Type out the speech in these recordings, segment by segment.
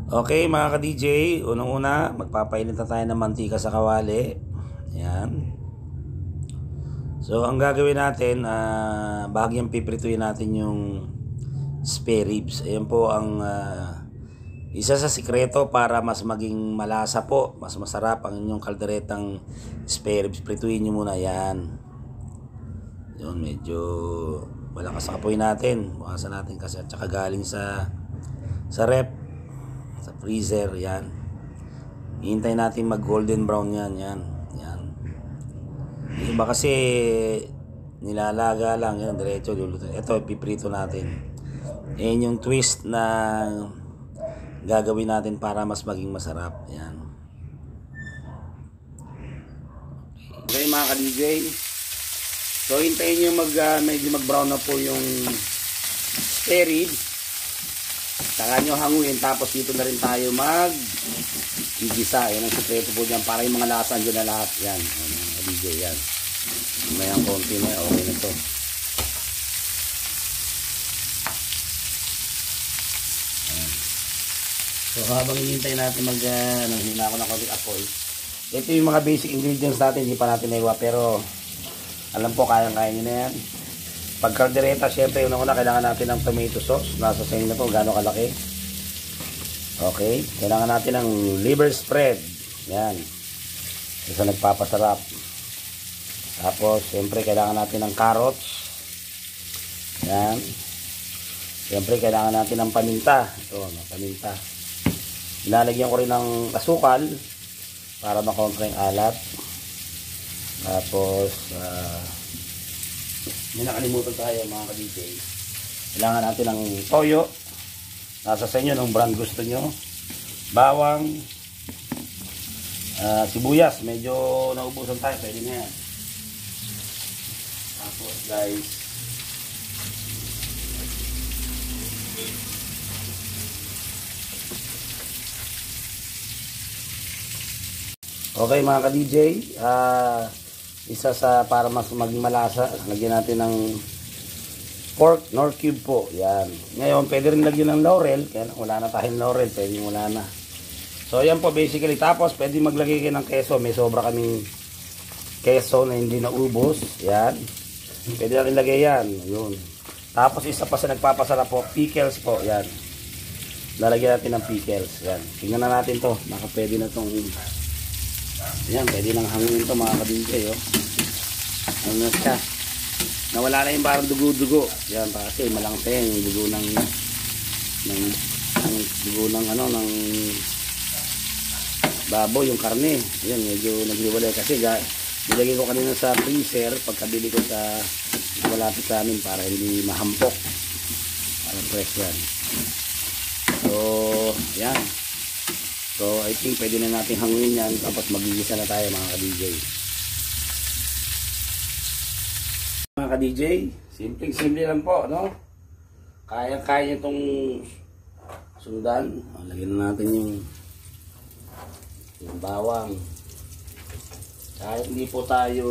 Okay mga ka-DJ, unang-una magpapainit na tayo ng mantika sa kawali. Ayan. So ang gagawin natin, bahagyang piprituin natin yung spare ribs. Ayan po ang isa sa sikreto para mas maging malasa po, mas masarap ang inyong kalderetang spare ribs. Prituin nyo muna yan. Yun, medyo malakas ang apoy natin. Bukasan natin kasi at saka galing sa rep, sa freezer. Yan, hintay natin mag golden brown yan. Yan. Iba kasi nilalaga lang yan, diretso luluto. Ito piprito natin. Yan yung twist na gagawin natin para mas maging masarap. Yan. Okay mga ka-DJ, so hintayin nyo medyo mag brown na po yung spare ribs. Saka nyo hanguin, tapos dito na rin tayo gigisa. Yan ang sekreto po dyan para yung mga lasa andyan na lahat. Yan, mga DJ, yan. Mayang konti na, okay na to. Yan. So habang hinihintay natin hina ako ng konti apoy. Ito yung mga basic ingredients natin, hindi pa natin naiwa, pero alam po, kayang-kaya nyo na yan. Pag kaldereta, syempre una-una kailangan natin ng tomato sauce. Nasa sa inyo na po gaano kalaki. Okay, kailangan natin ng liver spread. Yan, isa nagpapasarap. Tapos syempre kailangan natin ng carrots. Yan. Syempre kailangan natin ng paminta. Ito, paminta. Ilalagyan ko rin ng asukal para makontra yung alat. Tapos may nakalimutan tayo mga ka-DJ. Kailangan natin ng toyo. Nasa sa inyo ng brand gusto nyo. Bawang, sibuyas. Medyo naubusan tayo, pwede na yan. Tapos guys, okay mga ka-DJ, isa sa para mas maging malasa, lagyan natin ng pork nor cube po. Yan. Ngayon, pwede rin lagyan ng laurel. Kaya wala na tayong laurel, pwede wala na. So, yan po basically. Tapos, pwede maglagay kayo ng keso. May sobra kaming keso na hindi naubos. Yan. Pwede na rin lagay yan. Yun. Tapos, isa pa sa nagpapasarap po, pickles po. Yan. Lalagyan natin ng pickles. Yan. Tingnan na natin to. Baka pwede na tong yan. Pwede nang hangin to mga kabingkay. Oh. Ano na siya? Nawala na yung parang dugo-dugo. Yan, kasi malangte yung dugo ng baboy, yung karne. Yan, medyo naghiwalay kasi nilagay ko kanina sa freezer pagkabili ko sa malapit sa amin para hindi mahampok. Para fresh yan. So, yan. So, I think pwede na natin hanguin yan tapos magigisa na tayo mga ka-DJ. Mga ka-DJ, simple lang po, no? Kaya-kaya itong sundan. Lagyan na natin yung bawang. Kahit hindi po tayo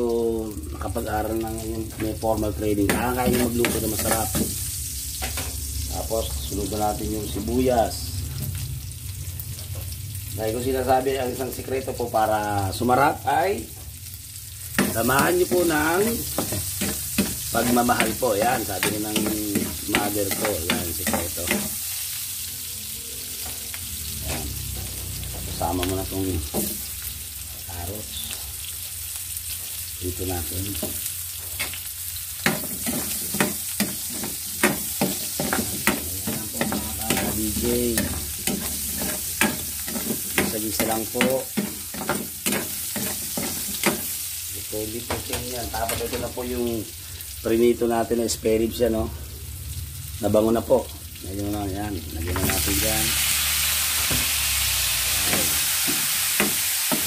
nakapag-aral ng may formal training, kaya nyo magluto na masarap. Tapos, sunod na natin yung sibuyas. Dahil kung sinasabi, ang isang sikreto po para sumarap ay samahan nyo po ng pagmamahal po. Yan, sabi ni ng mother ko. Yan, sikreto. Yan. Sama mo na itong carrots. Dito natin. Ayan po mga DJ. Isa-isa lang po. Depende po yan. Tapos ito na po yung prinito natin na spare ribs yan, no? Nabango na po. Ngayon na yan. Lagyan na natin dyan.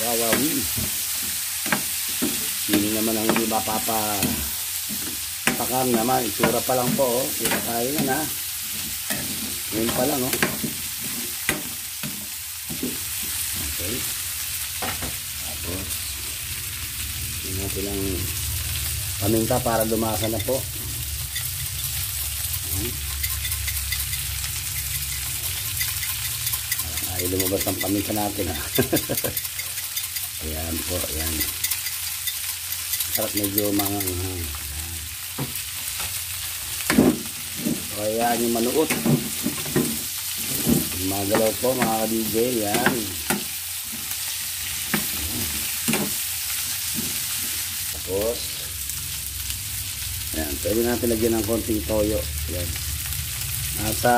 Wow. Hindi naman ang hindi mapapapakam naman. Itsura pa lang po, oh. Kaya na na. Ngayon pa lang, oh. Okay. Tapos hindi natin lang paminta para lumasa na po. Ay, lumabas ang paminta natin ha. Ayan po, ayan. Sarap medyo mga kaya yung manuot. Magalaw po mga ka-DJ, yan. Tapos, yan, pwede natin lagyan ng konting toyo. Yan. Nasa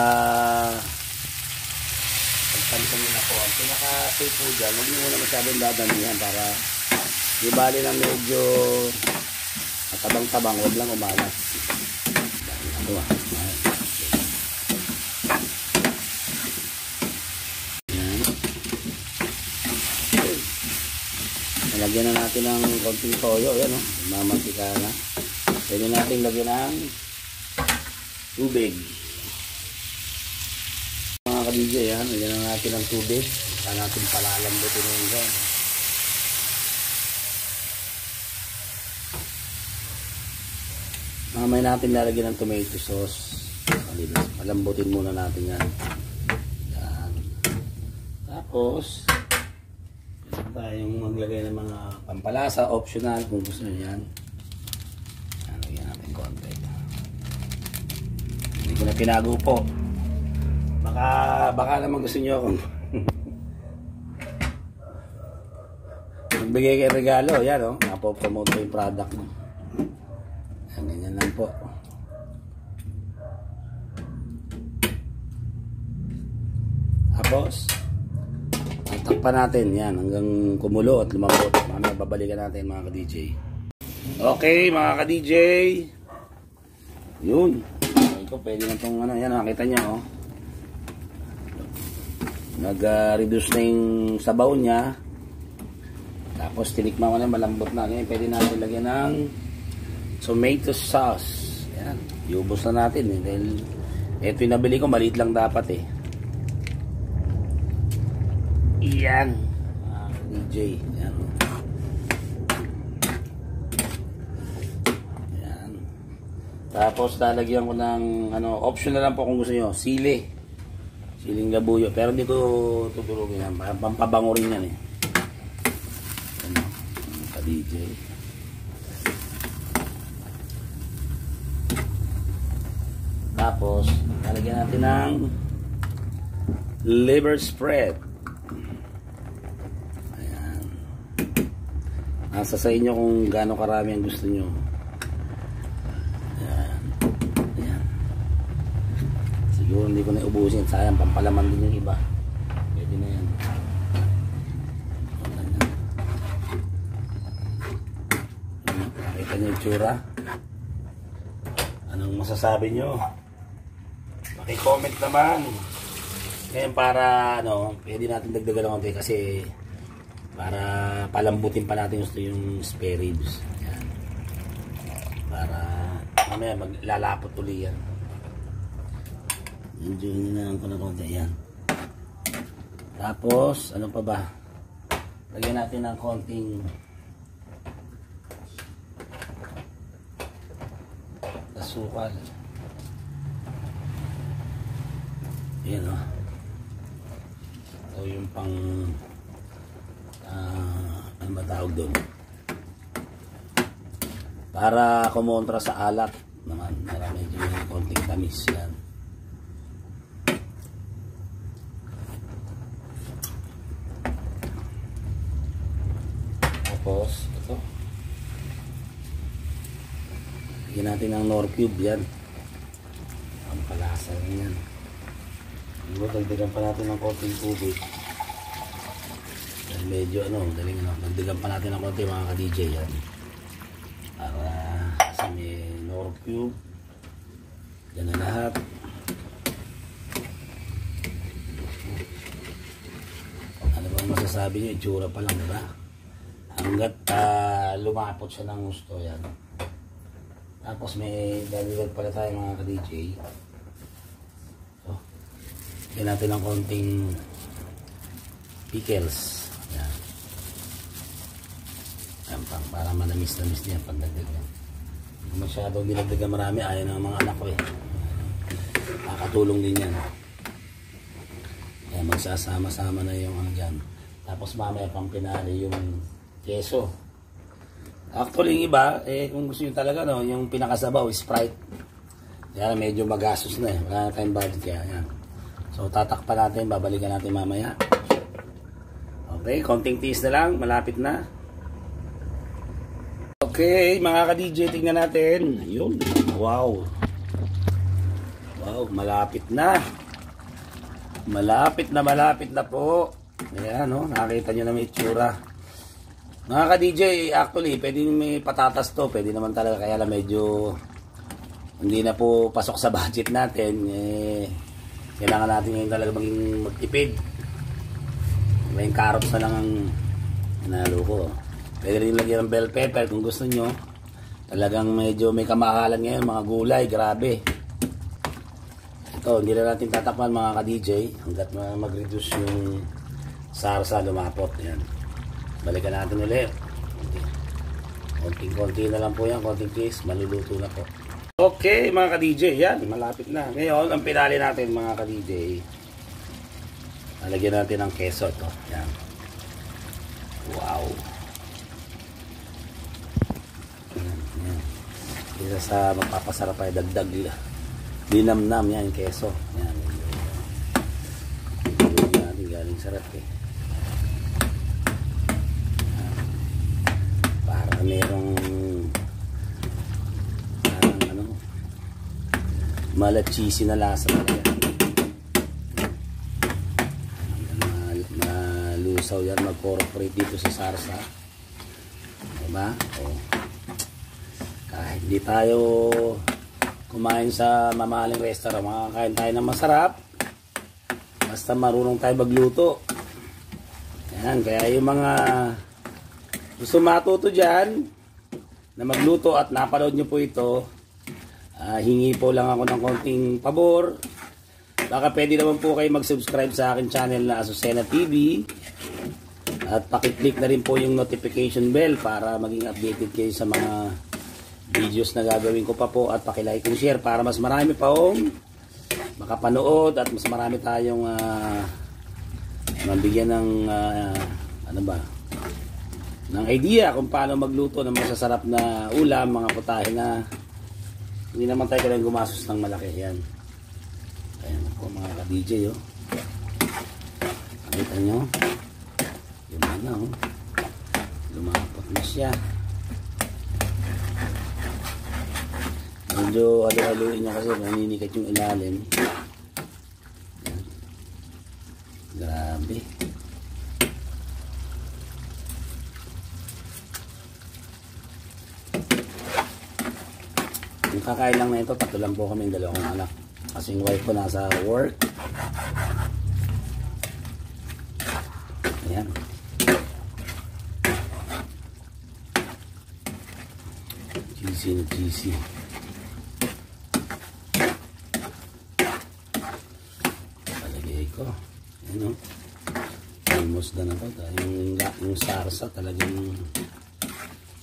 pagpansin na po. Ang pinaka-safe po dyan, huwag nyo muna masyadong dadamihan para di bali na medyo matabang-tabang, huwag lang umalas. Ito ah. Lagyan na natin ng konting toyo. Yan o. Mamantika na. Pwede natin lagyan ng tubig. Mga ka-DJ yan. Lagyan na natin ng tubig. Saka natin palalambutin yung yan. Mamaya natin lalagyan ng tomato sauce. Palambutin muna natin yan. Yan. Tapos tayong maglagay ng mga pampalasa, optional kung gusto nyo yan. Lagyan natin konti. Hindi ko na pinago po. Baka naman gusto nyo kung magbigay kayo regalo. Yan o, napopromote ko yung product mo. Yan, ganyan lang po. Tapos takpan natin yan hanggang kumulo at lumambot. Mamaya babalikan natin mga ka-DJ. Okay mga ka-DJ, yun. Ito pwede na itong ano, yan nakita nyo oh. Nag-reduce na yung sabaw nya. Tapos tinikman ko na malambot na. Ngayon pwede natin lagyan ng tomato sauce. Yan, iubos na natin dahil ito yung nabili ko, maliit lang dapat eh. Yan. DJ. Yan. Yan. Tapos lalagyan ko ng ano, optional lang po kung gusto nyo. Sili. Siling labuyo. Pero hindi ko tutulungin yan. Pampabango rin yan eh. Yan. Pa-DJ. Tapos lalagyan natin ng liver spread. Nasa sa inyo kung gaano karami ang gusto nyo. Ayan. Ayan. Siguro hindi ko na ubusin. Sayang, pampalaman din yung iba. Pwede na yan. Nakita nyo yung tsura. Anong masasabi nyo? Paki-comment naman. Ngayon para ano, pwede natin dagdagan ng konti kasi para palambutin pa natin gusto yung spare ribs. Yan. Para mamaya maglalapot ulit yan. Enjoy nyo na lang ko na konti. Yan. Tapos ano pa ba? Lagyan natin ng konting asukal. Yan o. O yung pang ano ba tawag doon? Para kumontra sa alat naman. Para medyo yung konting tamis yan. Tapos ito. Lagyan natin ng Knorr cube yan. Ang palasa rin yan. Dagdagan pa natin ng konting tubig. Medyo ano, galing ano. Dagdagan pa natin ng konti mga ka-DJ yan. Para kasi may Knorr cube. Yan na lahat. Ano bang masasabi nyo? Itsura pa lang, diba? Hanggat lumapot siya ng gusto yan. Tapos may dagdagan pala tayo mga ka-DJ. So, yan natin ng konting pickles. Yan. Yan pang para manamis-namis niya pag dagdagan. Kung masyadong dinagdagan marami, ayaw ng mga anak ko eh. Nakakatulong din yan. Yan. Ayan, magsasama-sama na yung ano dyan. Tapos mamaya pang pinali yung keso. Actually yung iba, kung gusto nyo talaga, no, yung pinakasabaw, Sprite. Kaya medyo magastos na wala na tayong budget kaya. Ayan. So tatakpan natin, babalikan natin mamaya. Okay, konting tiis na lang, malapit na. Okay, mga ka-DJ, tingnan natin. Ayun, wow. Wow, malapit na. Malapit na po. Ayan, no, nakita nyo na may itsura. Mga ka-DJ, actually, pwede may patatas to. Pwede naman talaga, kaya lang medyo hindi na po pasok sa budget natin. Kailangan natin ngayon talaga magtipid. May carrots na lang ang hinalo ko. Pwede rin lagyan ng bell pepper kung gusto nyo. Talagang medyo may kamahalan ngayon, mga gulay, grabe. Ito, hindi na natin tatakpan mga ka-DJ hanggat mag-reduce yung sarsa lumapot. Yan. Balikan natin ulit. Konting-konti na lang po yan, konting case, maluluto na po. Okay mga ka-DJ, yan, malapit na. Ngayon, ang pinali natin mga ka-DJ, lalagyan natin ng keso ito. Yan. Wow. Yan, yan. Isa sa magpapasarap ay dagdag dinamnam yan yung keso. Yan. Yung natin galing sarap eh. Yan. Para merong malat cheesy na lasa na yan. Malusaw yan, mag-corporate dito sa sarsa. Diba? O, kahit di tayo kumain sa mamahaling restaurant, makakain tayo ng masarap basta marunong tayo magluto. Yan, kaya yung mga gusto matuto dyan na magluto at napanood nyo po ito, hingi po lang ako ng konting pabor. Baka pwede naman po kayo mag-subscribe sa akin channel na Azucena TV. At pakiclick na rin po yung notification bell para maging updated kayo sa mga videos na gagawin ko pa po. At pakilike and share para mas marami pa makapanood at mas marami tayong mabigyan ng ano ba, ng idea kung paano magluto ng masasarap na ulam, mga putahe na hindi naman tayo kailangan gumasos ng malaki. Yan. Ayan po mga ka-DJ, oh. Nakita nyo? Yun na, oh. Lumapot na siya. Medyo halo-haloin niya kasi naninikat yung ilalim. Yan. Grabe. Yung kakain lang na ito, tatlo lang po kami yung dalawang anak. Kasi yung wife ko nasa work. Ayan. Cheesy na cheesy. Palagay ko. Ayan o. Almost na to. Yung sarsa talagang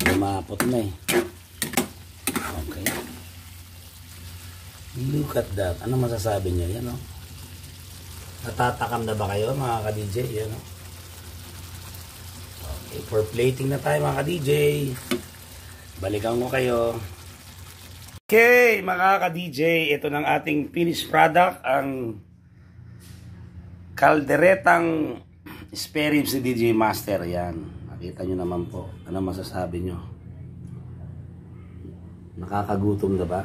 lumapot na eh. Okay. Look at that. Ano masasabi niyo? Yan o. Natatakam na ba kayo mga ka-DJ? Yan o. Okay. For plating na tayo mga ka-DJ. Balikan ko kayo. Okay mga ka-DJ. Ito ng ating finished product. Ang kalderetang spare ribs ni DJ Master. Yan. Nakita nyo naman po. Ano masasabi nyo? Nakakagutom na ba?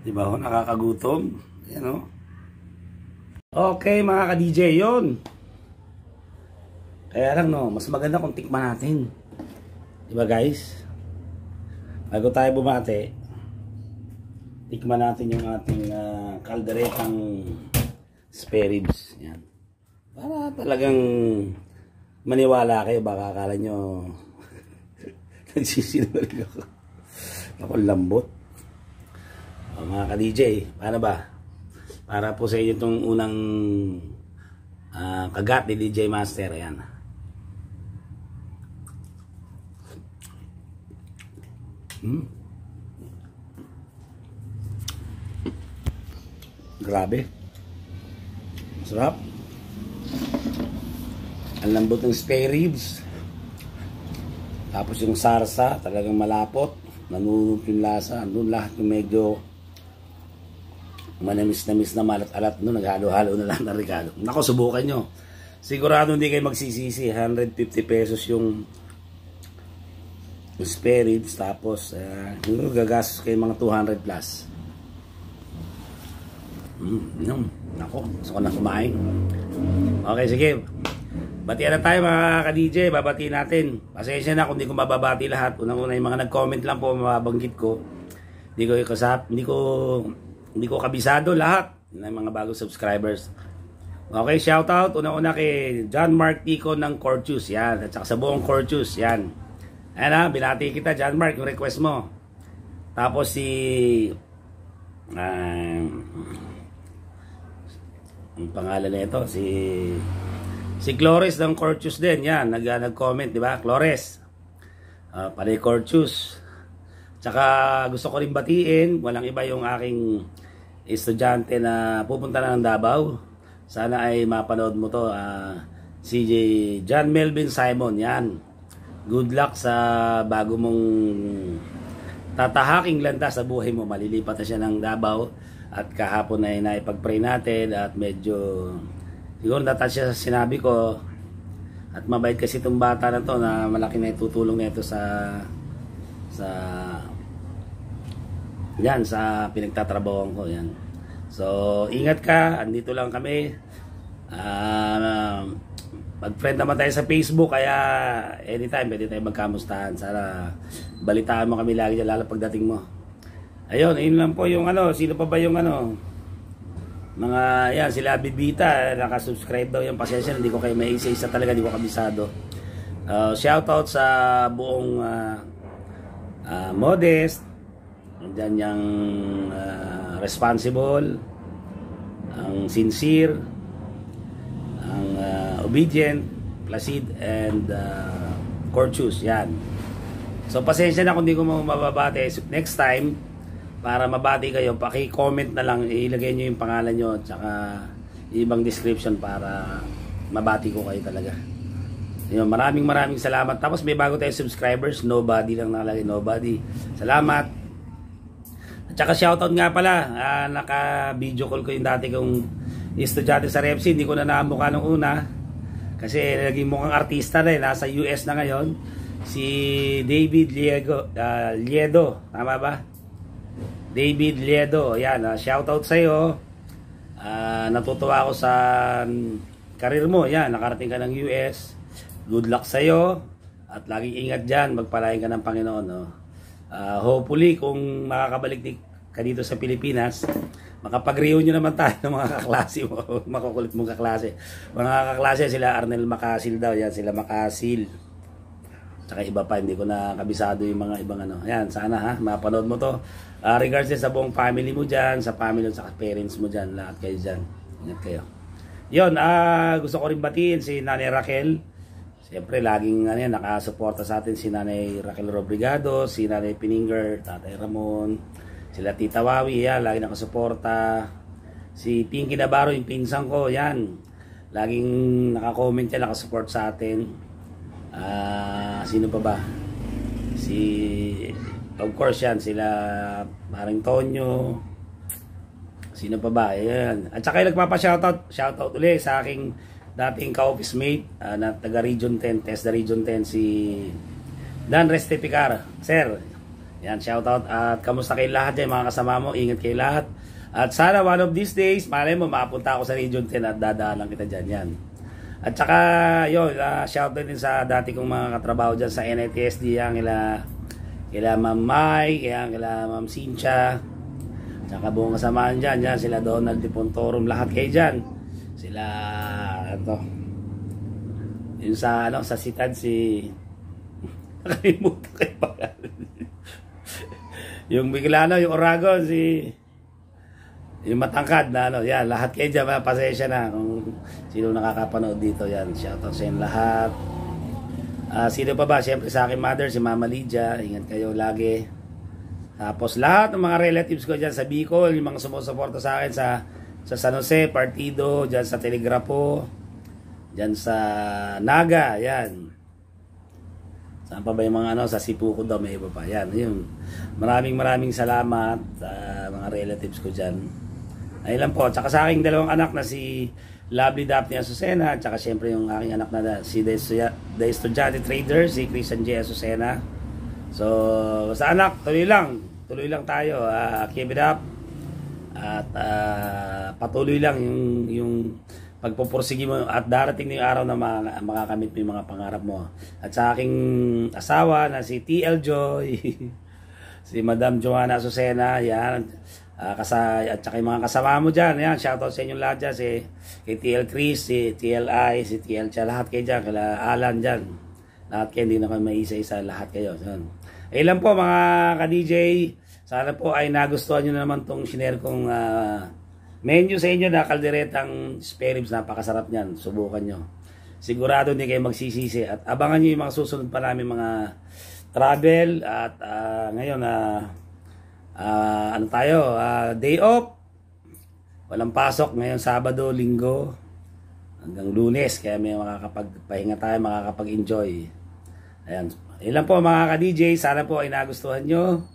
Diba ho, nakakagutom? Ayan o. Okay mga ka-DJ, yun. Kaya lang no, mas maganda kung tikman natin. Diba guys? Bago tayo bumate, tikman natin yung ating kalderetang spare ribs. Yan. Para talagang maniwala kayo, baka akala nyo nagsisinungaling ako. Ako lambot. O, mga ka-DJ, paano ba? Para po sa inyo itong unang kagat ni DJ Master. Ayan. Hmm. Grabe. Masarap. Ang lambot ng spare ribs. Tapos yung sarsa, talagang malapot. Nanunod yung lasa. Andun lahat yung medyo manamis-namis na malat-alat. No, naghalo-halo na lang ng regalo. Nako, subukan nyo. Sigurado hindi kayo magsisisi. 150 pesos yung spare ribs. Tapos, gagastos kayo mga 200 plus. Nako, gusto ko na kumain. Okay, sige. Batian na tayo mga ka-DJ. Babatiin natin. Pasensya na kung hindi ko mababati lahat. Unang-una yung mga nag-comment lang po, mababanggit ko. Hindi ko kabisado lahat ng mga bagong subscribers. Okay, shoutout. Unang-una kay John Mark Tico ng Corchus. Yan. At saka sa buong Corchus. Yan. Ayan ha, binati kita John Mark, yung request mo. Tapos si ang pangalan na ito, si Clores ng Corchus din, yan, nag-comment, di ba? Clores. Panay Corchus. Tsaka gusto ko rin batiin, walang iba yung aking estudyante na pupunta na ng Davao. Sana ay mapanood mo to. Si John Melvin Simon, yan. Good luck sa bago mong tatahaking landas sa buhay mo. Malilipat na siya ng Davao. At kahapon ay naipag-pray natin at medyo siguro natouch siya sa sinabi ko. At mabait kasi itong bata na to na malaki na itutulong nito sa pinagtatrabahoan ko yan. So ingat ka, andito lang kami. Mag-friend naman tayo sa Facebook, kaya anytime pwede tayo magkamustahan. Sana balitaan mo kami lagi dyan, lalo pagdating mo. Ayun, yun lang po yung sino pa ba yung mga, yan, sila Bibita, nakasubscribe daw yung, pasensya, hindi ko kayo may isa-isa talaga, hindi ko kabisado. Shoutout sa buong Modest, dyan yung responsible, ang sincere, ang obedient, placid, and courteous, yan. So pasensya na kung hindi ko mababate. Next time, para mabati kayo, paki-comment na lang, ilagay nyo yung pangalan nyo at saka ibang description para mabati ko kayo talaga. Yun, maraming salamat. Tapos may bago tayong subscribers, nobody lang nakalagay, nobody. Salamat. At saka shoutout nga pala, naka-video call ko yung dati kong estudyante sa Repsi, hindi ko na namukha nung una kasi naging mukhang artista na nasa US na ngayon, si David Liedo, tama ba? David Liedo, yan, shoutout sa'yo. Natutuwa ako sa karir mo, yan, nakarating ka ng US. Good luck sa'yo at laging ingat dyan, magpalain ka ng Panginoon, no? Hopefully kung makakabalik ka dito sa Pilipinas, makapag-reunion naman tayo ng mga kaklase mo. Makukulit mong kaklase. Mga kaklase, sila Arnel Macasil daw, yan, sila Macasil. Tsaka iba pa, hindi ko na kabisado yung mga ibang yan, sana ha, mapanood mo to. Regards din sa buong family mo dyan, sa family at sa parents mo dyan, lahat kayo dyan, ingat kayo. Yun, gusto ko rin batiin si Nanay Raquel. Siyempre, laging nakasuporta sa atin si Nanay Raquel Robrigado, si Nanay Pininger, Tatay Ramon, sila Tita Wawi, yan, laging nakasuporta. Si Pinky Navarro, yung pinsang ko, yan, laging nakakomment yan, nakasupport sa atin. Sino pa ba? Of course yan, sila Maring Tonyo. Sino pa ba? Ayan. At saka nagpapa-shoutout ulit sa aking dating ka-office mate na taga Region 10, TESDA Region 10, si Dan Restepicar. Sir, yan, shoutout. At kamusta kayo lahat dyan, mga kasama mo? Ingat kayo lahat. At sana one of these days, malay mo, mapunta ako sa Region 10 at dadaan lang kita dyan. Yan. At saka, yun, shoutout din sa dati kong mga katrabaho dyan sa NITSD, yan, kila Ma'am Mai, kila Ma'am Cynthia, tsaka buong kasamaan dyan, sila Donald de Pontorum, lahat kayo dyan. Sila, yung sa sitad nakalimutan kayo pa. Yung bigla yung Oragon, yung matangkad na yan, lahat kayo dyan, pasensya na kung sino nakakapanood dito, yan, shoutout sa inyo lahat. Sino pa ba? Siyempre sa aking mother, si Mama Lydia, ingat kayo lagi. Tapos lahat ng mga relatives ko dyan sa Bicol, yung mga sumusuporta sa akin sa San Jose, Partido, dyan sa Telegrapo, dyan sa Naga, yan. Saan pa ba yung mga sa Sipuko daw, may iba pa. Yan, yun. Maraming salamat sa mga relatives ko dyan. Ayun lang po. Tsaka sa aking dalawang anak na si Lovely Daphne Azucena, tsaka syempre yung aking anak na si The Estudyante Trader, si Christian J. Azucena. So, sa anak, tuloy lang tayo, keep it up at patuloy lang yung pagpupursige mo at darating na yung araw na makakamit mo yung mga pangarap mo. At sa aking asawa na si TL Joy si Madam Joanna Azucena, yan, at saka yung mga kasama mo dyan, yan, shoutout sa inyong lahat dyan, kay TL Chris, si TLI, si TL Cha, lahat kayo dyan, kala Alan dyan, lahat kayo, hindi na kayo maisa-isa, lahat kayo. Ayun lang po mga ka-DJ, sana po ay nagustuhan nyo na naman tong share kong menu sa inyo na kalderetang spare ribs. Napakasarap niyan, subukan nyo. Sigurado hindi kayo magsisisi at abangan nyo yung mga susunod pa namin mga travel at ngayon ano tayo, day off, walang pasok ngayon, Sabado, Linggo hanggang Lunes, kaya may makakapagpahinga tayo, makakapag-enjoy. Ayan, ilan po mga ka-DJ, sana po ay nagustuhan nyo.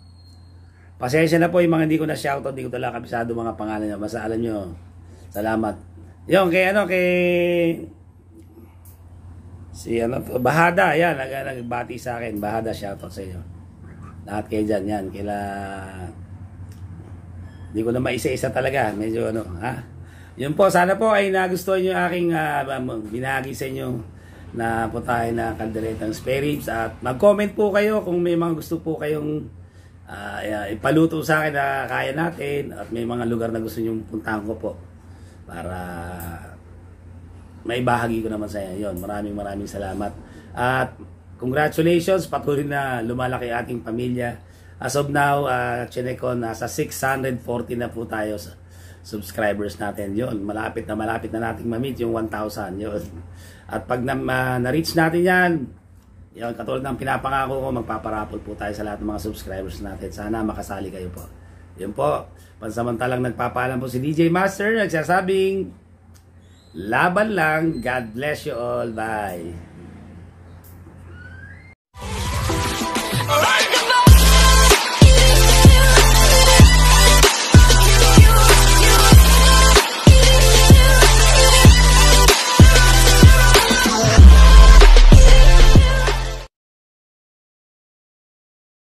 Pasensya na po yung mga hindi ko na shoutout, hindi ko talaga kabisado mga pangalan nyo, basta alam nyo, salamat. Yung kay si Bahada, yan, nagbati sa akin, Bahada, shoutout sa inyo. Lahat kayo dyan, yan, hindi ko na maisa-isa talaga, medyo Yun po, sana po ay nagustuhan nyo yung aking binahagi sa inyo na putahe na kalderetang spare ribs, at mag-comment po kayo kung may mga gusto po kayong ipaluto sa akin na kaya natin, at may mga lugar na gusto nyo puntahan ko po para may bahagi ko naman sa inyo. Yun, maraming salamat at congratulations, patuloy na lumalaki ating pamilya. As of now, check ko, nasa 640 na po tayo sa subscribers natin. Yun, malapit na nating ma-meet yung 1,000. Yun. At pag na-reach natin yan, yun, katulad ng pinapangako ko, magpaparapol po tayo sa lahat ng mga subscribers natin. Sana makasali kayo po. Yun po, pansamantalang nagpapaalam po si DJ Master, nagsasabing laban lang. God bless you all. Bye.